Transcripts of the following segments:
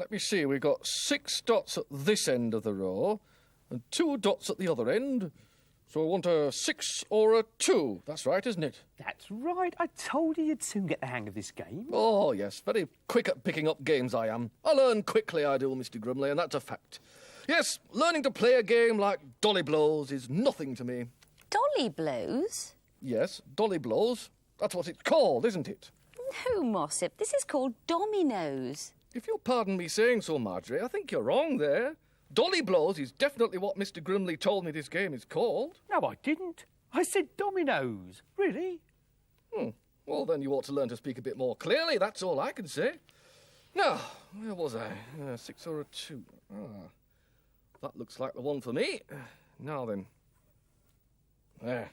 let me see. We've got 6 dots at this end of the row and 2 dots at the other end. So I want a 6 or a 2. That's right, isn't it? That's right. I told you you'd soon get the hang of this game. Oh, yes. Very quick at picking up games, I am. I learn quickly, I do, Mr. Grumley, and that's a fact. Yes, learning to play a game like Dolly Blows is nothing to me. Dolly Blows? Yes, Dolly Blows. That's what it's called, isn't it? No, Mossip. This is called Dominoes. If you'll pardon me saying so, Marjorie, I think you're wrong there. Dolly Blows is definitely what Mr. Grumley told me this game is called. No, I didn't. I said dominoes. Really? Well, then you ought to learn to speak a bit more clearly, that's all I can say. Now, where was I? 6 or a 2. That looks like the one for me. Now then. There.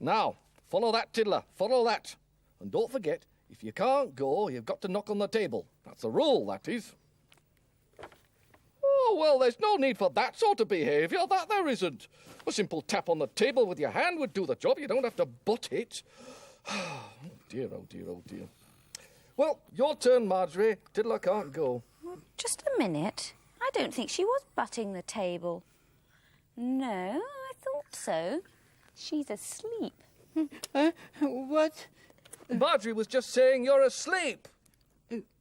Now, follow that, Tiddler. Follow that. And don't forget, if you can't go, you've got to knock on the table. That's a rule, that is. Oh, well, there's no need for that sort of behaviour. That there isn't. A simple tap on the table with your hand would do the job. You don't have to butt it. Oh, dear, oh, dear, oh, dear. Well, your turn, Marjorie. Tiddler can't go. Just a minute. I don't think she was butting the table. No, I thought so. She's asleep. What? Marjorie was just saying you're asleep.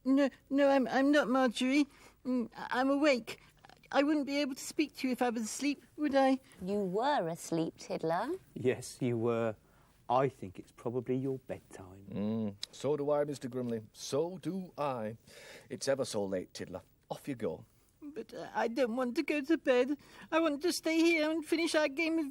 No, I'm not, Marjorie. I'm awake. I wouldn't be able to speak to you if I was asleep, would I? You were asleep, Tiddler. Yes, you were. I think it's probably your bedtime. So do I, Mr. Grumley. So do I. It's ever so late, Tiddler. Off you go. But I don't want to go to bed. I want to stay here and finish our game of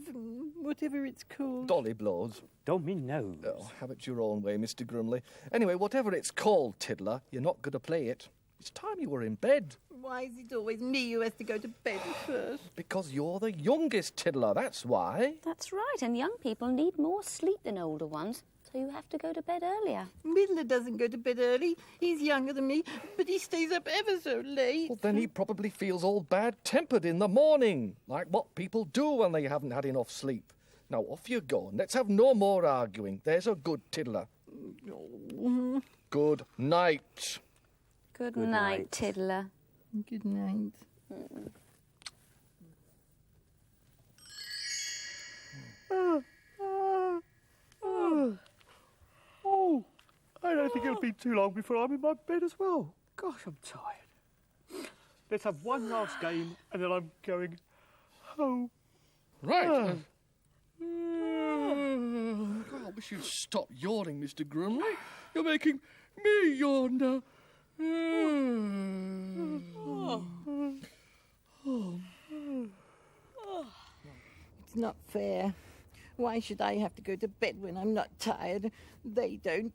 whatever it's called. Dolly Blows. Dominoes. Oh, have it your own way, Mr. Grumley. Anyway, whatever it's called, Tiddler, you're not going to play it. It's time you were in bed. Why is it always me who has to go to bed first? Because you're the youngest, Tiddler, that's why. That's right, and young people need more sleep than older ones, so you have to go to bed earlier. Riddler doesn't go to bed early. He's younger than me, but he stays up ever so late. Well, then he probably feels all bad-tempered in the morning, like what people do when they haven't had enough sleep. Now, off you go, and let's have no more arguing. There's a good Tiddler. Good night. Good night, Tiddler. Good night. Oh, I don't think it'll be too long before I'm in my bed as well. Gosh, I'm tired. Let's have one last game and then I'm going home. Right. I wish you'd stop yawning, Mr. Grumley. You're making me yawn now. It's not fair. Why should I have to go to bed when I'm not tired? They don't.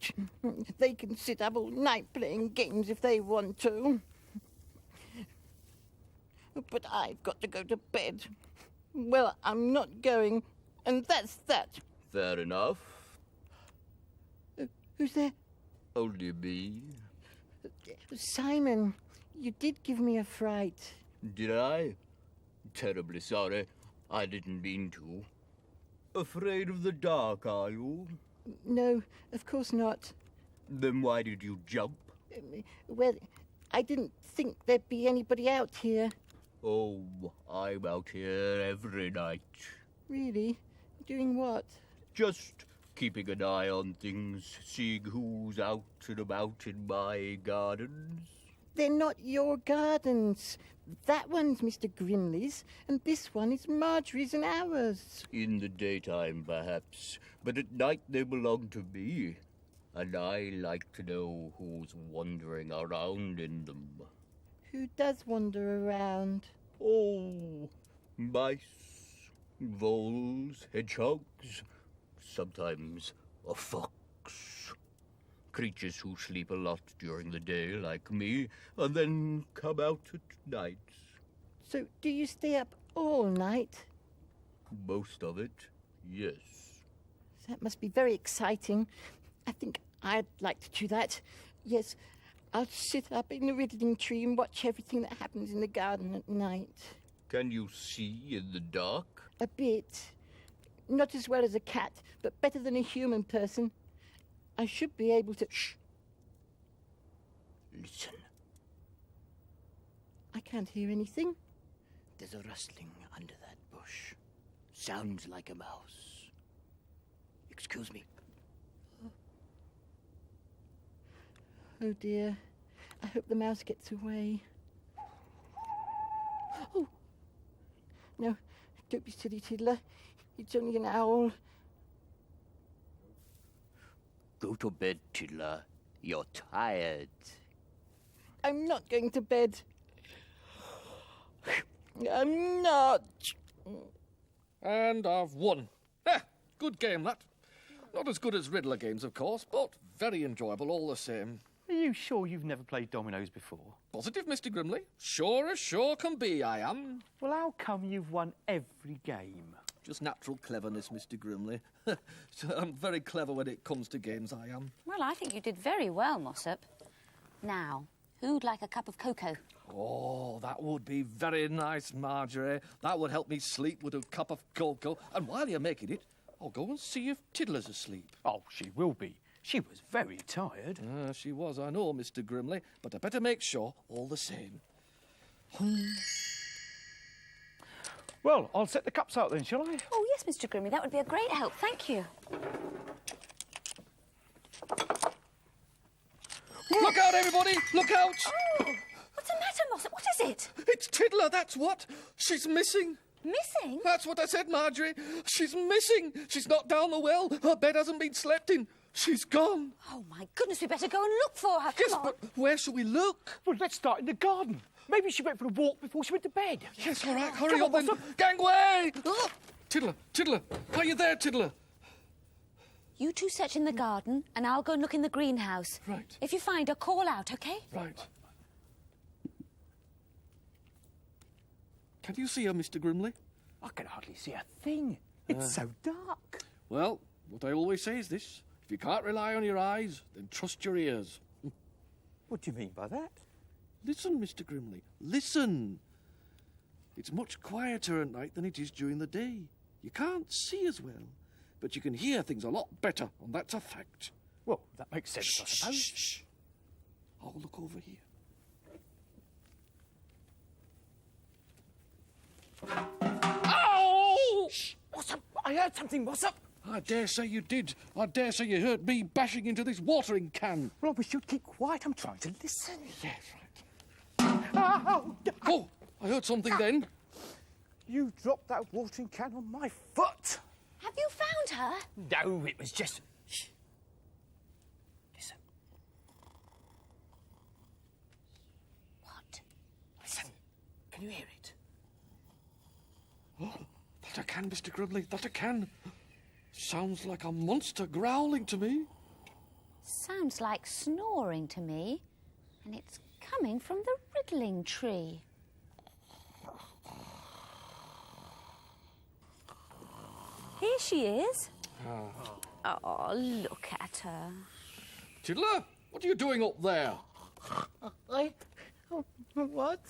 They can sit up all night playing games if they want to. But I've got to go to bed. Well, I'm not going, and that's that. Fair enough. Who's there? Only me. Simon, you did give me a fright. Did I? Terribly sorry. I didn't mean to. Afraid of the dark, are you? No, of course not. Then why did you jump? Well, I didn't think there'd be anybody out here. Oh, I'm out here every night. Really? Doing what? Just keeping an eye on things, seeing who's out and about in my gardens. They're not your gardens. That one's Mr. Grimley's, and this one is Marjorie's and ours. In the daytime, perhaps, but at night they belong to me. And I like to know who's wandering around in them. Who does wander around? Oh, mice, voles, hedgehogs, sometimes a fox. Creatures who sleep a lot during the day, like me, and then come out at night. So, do you stay up all night? Most of it, yes. That must be very exciting. I think I'd like to do that. Yes, I'll sit up in the riddling tree and watch everything that happens in the garden at night. Can you see in the dark? A bit. Not as well as a cat, but better than a human person. I should be able to... Listen. I can't hear anything. There's a rustling under that bush. Sounds like a mouse. Excuse me. Oh dear. I hope the mouse gets away. Oh! No, don't be silly, Tiddler. It's only an owl. Go to bed, Tiddler. You're tired. I'm not going to bed. I'm not. And I've won. Good game, that. Not as good as Riddler games, of course, but very enjoyable all the same. Are you sure you've never played dominoes before? Positive, Mr. Grimley. Sure as sure can be, I am. Well, how come you've won every game? Just natural cleverness, Mr. Grimley. So I'm very clever when it comes to games, I am. Well, I think you did very well, Mossop. Now, who'd like a cup of cocoa? Oh, that would be very nice, Marjorie. That would help me sleep with a cup of cocoa. And while you're making it, I'll go and see if Tiddler's asleep. Oh, she will be. She was very tired. She was, I know, Mr. Grimley, but I better make sure all the same. Well, I'll set the cups out then, shall I? Oh, yes, Mr. Grimley, that would be a great help. Thank you. Look out, everybody! Look out! Oh, what's the matter, Mossop? What is it? It's Tiddler, that's what. She's missing. Missing? That's what I said, Marjorie. She's missing. She's not down the well. Her bed hasn't been slept in. She's gone. Oh, my goodness, we better go and look for her. Yes, Come on. but where shall we look? Well, let's start in the garden. Maybe she went for a walk before she went to bed. Yes, all right, hurry Come up on, then. Mossop. Gangway! Oh, Tiddler, are you there, Tiddler? You two search in the garden, and I'll go and look in the greenhouse. Right. If you find her, call out, OK? Right. Can you see her, Mr. Grimley? I can hardly see a thing. It's so dark. Well, what I always say is this. If you can't rely on your eyes, then trust your ears. What do you mean by that? Listen, Mr. Grimley, listen. It's much quieter at night than it is during the day. You can't see as well, but you can hear things a lot better, and that's a fact. Well, that makes sense, I suppose. Shh. I'll look over here. Ow! Shh! What's up? I heard something. What's up? I dare say you did. I dare say you heard me bashing into this watering can. Well, we should keep quiet. I'm trying to listen. Yes, right. Oh, Oh, I heard something then. you dropped that watering can on my foot. Have you found her? No, it was just... Shh. Listen. What? Listen. Can you hear it? Oh, that I can, Mr. Grimley, that I can. Sounds like a monster growling to me. Sounds like snoring to me, and it's coming from the riddling tree. Here she is. Oh, look at her. Tiddler, what are you doing up there? What? What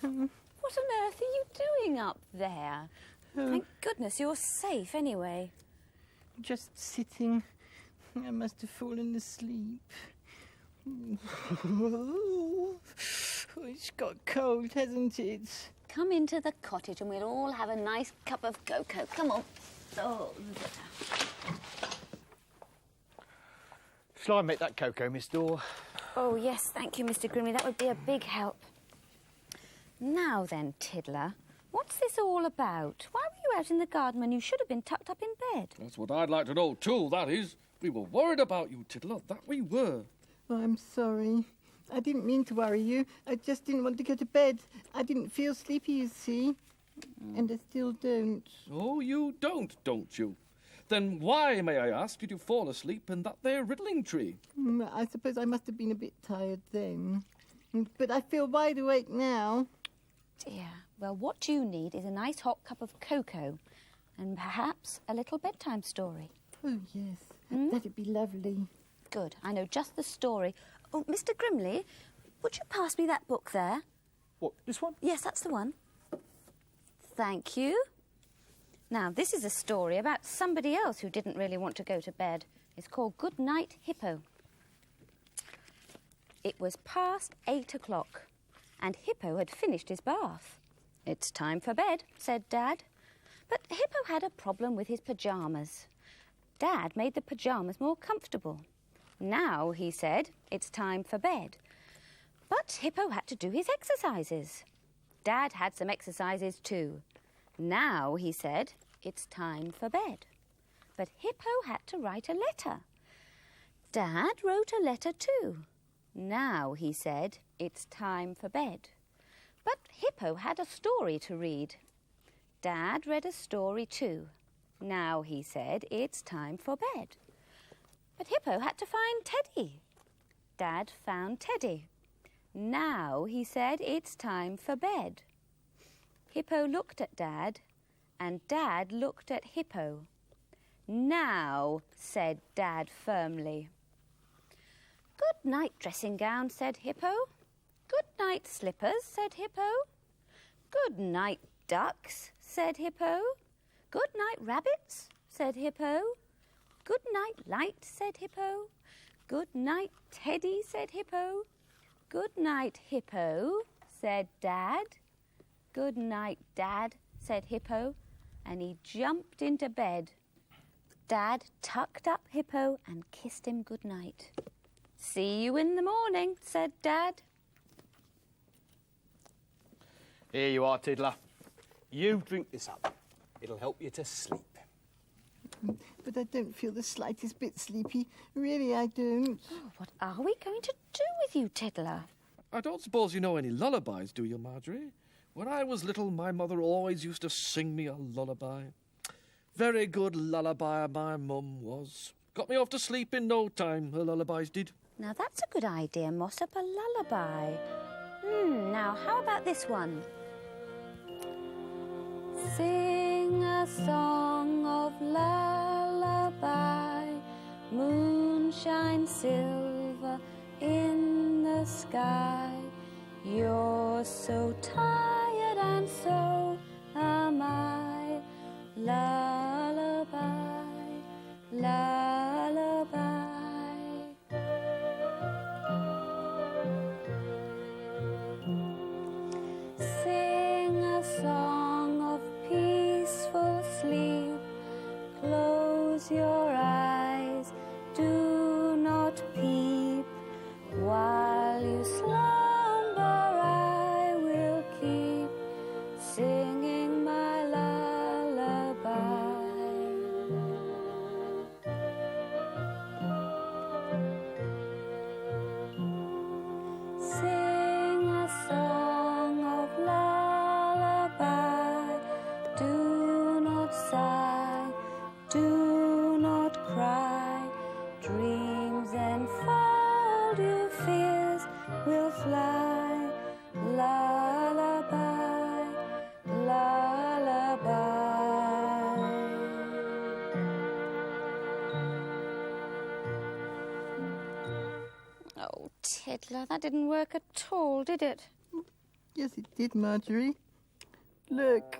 on earth are you doing up there? Thank goodness you're safe anyway. Just sitting. I must have fallen asleep. Oh, it's got cold, hasn't it? Come into the cottage and we'll all have a nice cup of cocoa. Come on. Oh, Shall I make that cocoa, Miss Dorr? oh yes, thank you, Mr. Grimley. That would be a big help. Now then, Tiddler, what's this all about? Why were you out in the garden when you should have been tucked up in bed? That's what I'd like to know too, that is. We were worried about you, Tiddler, that we were. Oh, I'm sorry. I didn't mean to worry you. I just didn't want to go to bed. I didn't feel sleepy, you see. And I still don't. Oh, you don't you? Then why, may I ask, did you fall asleep in that there riddling tree? I suppose I must have been a bit tired then. But I feel wide awake now. Dear, well, what you need is a nice hot cup of cocoa and perhaps a little bedtime story. Oh, yes. That'd be lovely. Good, I know just the story. Oh, Mr. Grimley, would you pass me that book there? What, this one? Yes, that's the one. Thank you. Now, this is a story about somebody else who didn't really want to go to bed. It's called Good Night, Hippo. It was past 8 o'clock. and Hippo had finished his bath. "It's time for bed," said Dad. But Hippo had a problem with his pyjamas. Dad made the pyjamas more comfortable. "Now," he said, "it's time for bed." But Hippo had to do his exercises. Dad had some exercises too. "Now," he said, "it's time for bed." But Hippo had to write a letter. Dad wrote a letter too. "Now," he said, "it's time for bed." But Hippo had a story to read. Dad read a story too. "Now," he said, "it's time for bed." But Hippo had to find Teddy. Dad found Teddy. "Now," he said, "it's time for bed." Hippo looked at Dad, and Dad looked at Hippo. "Now," said Dad firmly. "Good night, dressing gown," said Hippo. "Good night, slippers," said Hippo. "Good night, ducks," said Hippo. "Good night, rabbits," said Hippo. "Good night, light," said Hippo. "Good night, Teddy," said Hippo. "Good night, Hippo," said Dad. "Good night, Dad," said Hippo, and he jumped into bed. Dad tucked up Hippo and kissed him good night. "See you in the morning," said Dad. Here you are, Tiddler. You drink this up. It'll help you to sleep. But I don't feel the slightest bit sleepy. Really, I don't. Oh, what are we going to do with you, Tiddler? I don't suppose you know any lullabies, do you, Marjorie? When I was little, my mother always used to sing me a lullaby. Very good lullaby my mum was. Got me off to sleep in no time, her lullabies did. Now, that's a good idea, Mossop, a lullaby. Now, how about this one? Sing a song of lullaby, moonshine silver in the sky. You're so tired and so am I. Lullaby, lullaby. Sing a song of peaceful sleep. Close your eyes, do not peep. While you slumber, I will keep singing my lullaby. Sing a song of lullaby. Do not sigh, do not cry. Dreams enfold you, fears will fly. Lullaby, lullaby. Oh, Tiddler, that didn't work at all, did it? Yes, it did, Marjorie. Look.